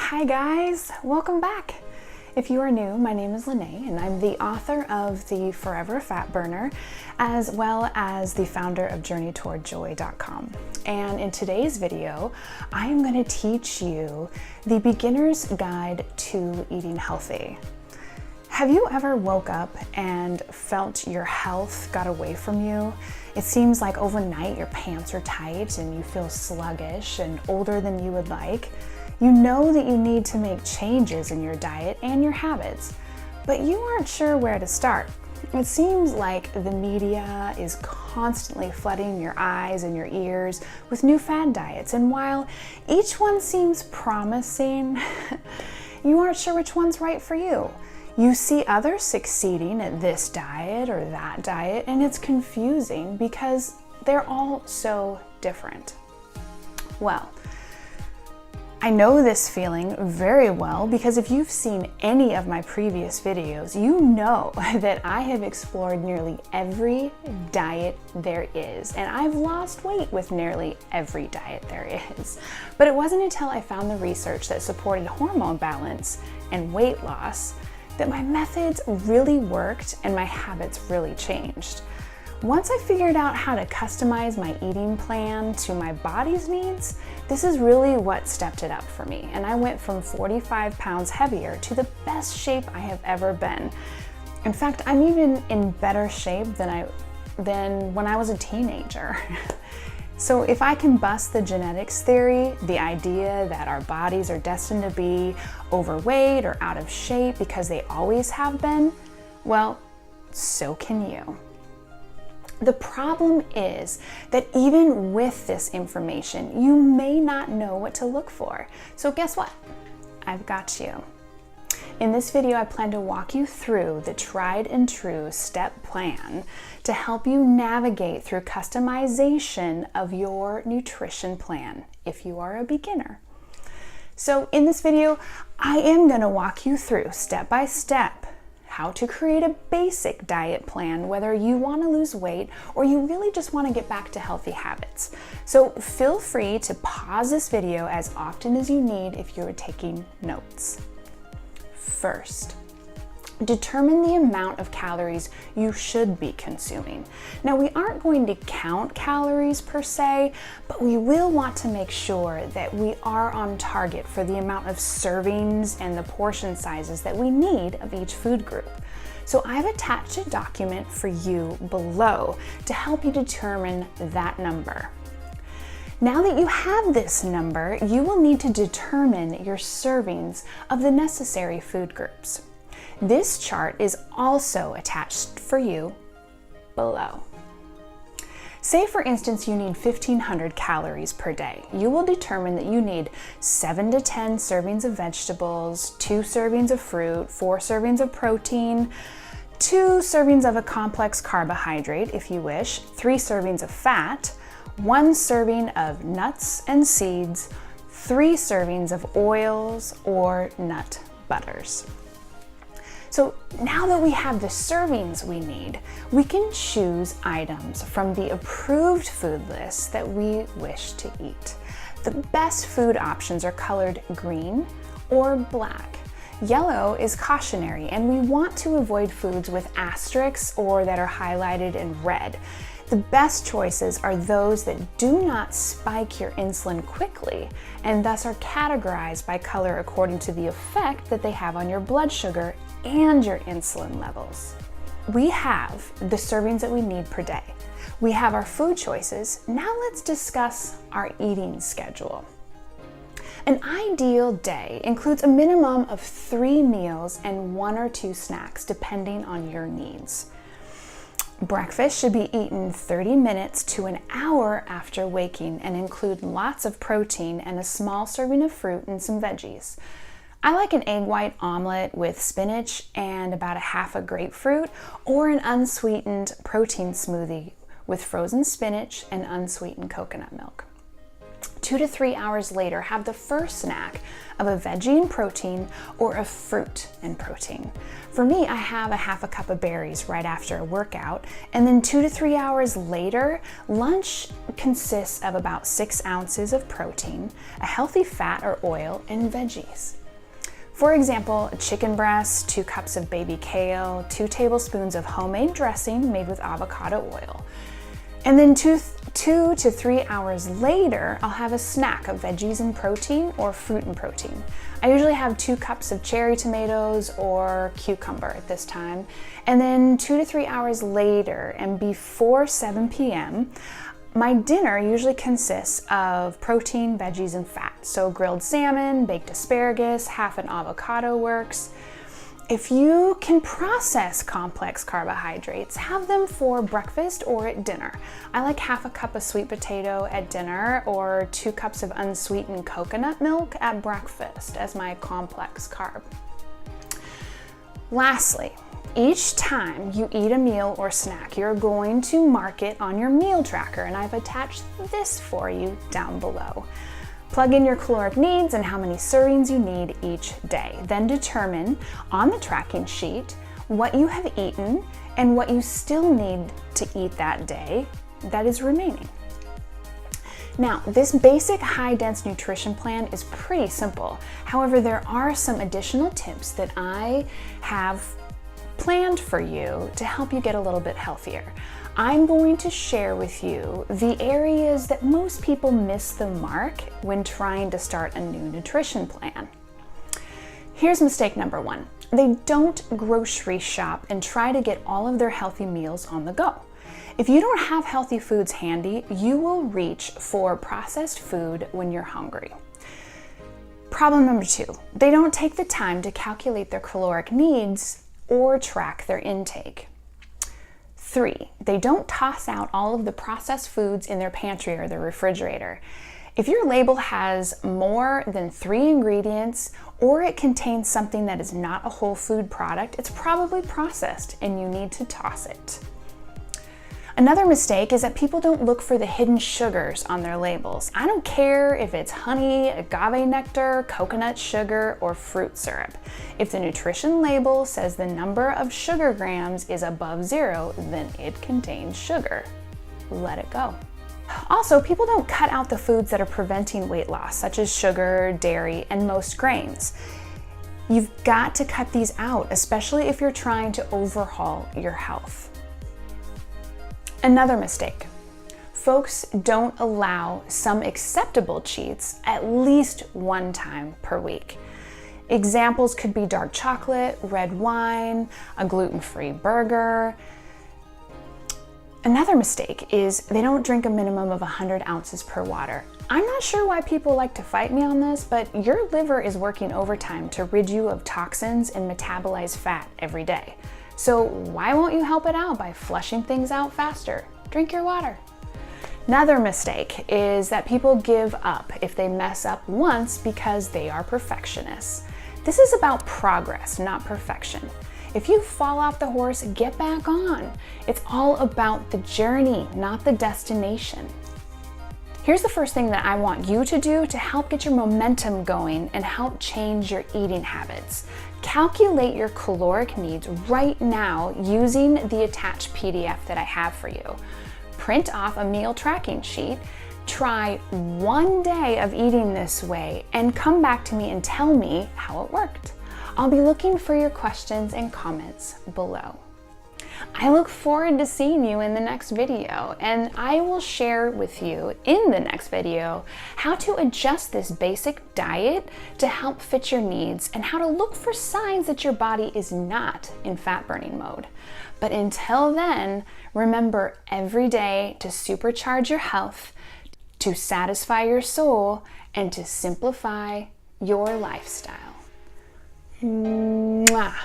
Hi guys, welcome back. If you are new, my name is Lene and I'm the author of the Forever Fat Burner, as well as the founder of JourneyTowardJoy.com. And in today's video, I am going to teach you the beginner's guide to eating healthy. Have you ever woke up and felt your health got away from you? It seems like overnight your pants are tight and you feel sluggish and older than you would like. You know that you need to make changes in your diet and your habits, but you aren't sure where to start. It seems like the media is constantly flooding your eyes and your ears with new fad diets, and while each one seems promising, you aren't sure which one's right for you. You see others succeeding at this diet or that diet, and it's confusing because they're all so different. Well, I know this feeling very well because if you've seen any of my previous videos, you know that I have explored nearly every diet there is, and I've lost weight with nearly every diet there is. But it wasn't until I found the research that supported hormone balance and weight loss that my methods really worked and my habits really changed. Once I figured out how to customize my eating plan to my body's needs, this is really what stepped it up for me. And I went from 45 pounds heavier to the best shape I have ever been. In fact, I'm even in better shape than when I was a teenager. So if I can bust the genetics theory, the idea that our bodies are destined to be overweight or out of shape because they always have been, well, so can you. The problem is that even with this information, you may not know what to look for. So guess what? I've got you. In this video, I plan to walk you through the tried and true step plan to help you navigate through customization of your nutrition plan if you are a beginner. So in this video, I am going to walk you through step by step how to create a basic diet plan, whether you want to lose weight or you really just want to get back to healthy habits. So feel free to pause this video as often as you need if you're taking notes. First, determine the amount of calories you should be consuming. Now, we aren't going to count calories per se, but we will want to make sure that we are on target for the amount of servings and the portion sizes that we need of each food group. So I've attached a document for you below to help you determine that number. Now that you have this number, you will need to determine your servings of the necessary food groups. This chart is also attached for you below. Say for instance you need 1,500 calories per day. You will determine that you need 7 to 10 servings of vegetables, 2 servings of fruit, 4 servings of protein, 2 servings of a complex carbohydrate if you wish, 3 servings of fat, 1 serving of nuts and seeds, 3 servings of oils or nut butters. So now that we have the servings we need, we can choose items from the approved food list that we wish to eat. The best food options are colored green or black. Yellow is cautionary, and we want to avoid foods with asterisks or that are highlighted in red. The best choices are those that do not spike your insulin quickly and thus are categorized by color according to the effect that they have on your blood sugar and your insulin levels. We have the servings that we need per day. We have our food choices. Now let's discuss our eating schedule. An ideal day includes a minimum of 3 meals and 1 or 2 snacks depending on your needs. Breakfast should be eaten 30 minutes to an hour after waking and include lots of protein and a small serving of fruit and some veggies. I like an egg white omelet with spinach and about a half a grapefruit, or an unsweetened protein smoothie with frozen spinach and unsweetened coconut milk. 2 to 3 hours later, have the first snack of a veggie and protein or a fruit and protein. For me, I have a half a cup of berries right after a workout, and then 2 to 3 hours later, lunch consists of about 6 ounces of protein, a healthy fat or oil, and veggies. For example, chicken breast, 2 cups of baby kale, 2 tablespoons of homemade dressing made with avocado oil. And then 2 to 3 hours later, I'll have a snack of veggies and protein or fruit and protein. I usually have 2 cups of cherry tomatoes or cucumber at this time. And then 2 to 3 hours later and before 7 p.m., my dinner usually consists of protein, veggies, and fat. So grilled salmon, baked asparagus, half an avocado works. If you can process complex carbohydrates, have them for breakfast or at dinner. I like half a cup of sweet potato at dinner or 2 cups of unsweetened coconut milk at breakfast as my complex carb. Lastly, each time you eat a meal or snack, you're going to mark it on your meal tracker, and I've attached this for you down below. Plug in your caloric needs and how many servings you need each day. Then determine on the tracking sheet what you have eaten and what you still need to eat that day that is remaining. Now, this basic high-dense nutrition plan is pretty simple. However, there are some additional tips that I have planned for you to help you get a little bit healthier. I'm going to share with you the areas that most people miss the mark when trying to start a new nutrition plan. Here's mistake number 1. They don't grocery shop and try to get all of their healthy meals on the go. If you don't have healthy foods handy, you will reach for processed food when you're hungry. Problem number 2, they don't take the time to calculate their caloric needs or track their intake. 3, they don't toss out all of the processed foods in their pantry or their refrigerator. If your label has more than 3 ingredients or it contains something that is not a whole food product, it's probably processed and you need to toss it. Another mistake is that people don't look for the hidden sugars on their labels. I don't care if it's honey, agave nectar, coconut sugar, or fruit syrup. If the nutrition label says the number of sugar grams is above 0, then it contains sugar. Let it go. Also, people don't cut out the foods that are preventing weight loss, such as sugar, dairy, and most grains. You've got to cut these out, especially if you're trying to overhaul your health. Another mistake. Folks don't allow some acceptable cheats at least 1 time per week. Examples could be dark chocolate, red wine, a gluten-free burger. Another mistake is they don't drink a minimum of 100 ounces per water. I'm not sure why people like to fight me on this, but your liver is working overtime to rid you of toxins and metabolize fat every day. So why won't you help it out by flushing things out faster? Drink your water. Another mistake is that people give up if they mess up once because they are perfectionists. This is about progress, not perfection. If you fall off the horse, get back on. It's all about the journey, not the destination. Here's the first thing that I want you to do to help get your momentum going and help change your eating habits. Calculate your caloric needs right now using the attached PDF that I have for you. Print off a meal tracking sheet, try 1 day of eating this way, and come back to me and tell me how it worked. I'll be looking for your questions and comments below. I look forward to seeing you in the next video, and I will share with you in the next video how to adjust this basic diet to help fit your needs and how to look for signs that your body is not in fat burning mode. But until then, remember every day to supercharge your health, to satisfy your soul, and to simplify your lifestyle. Mwah.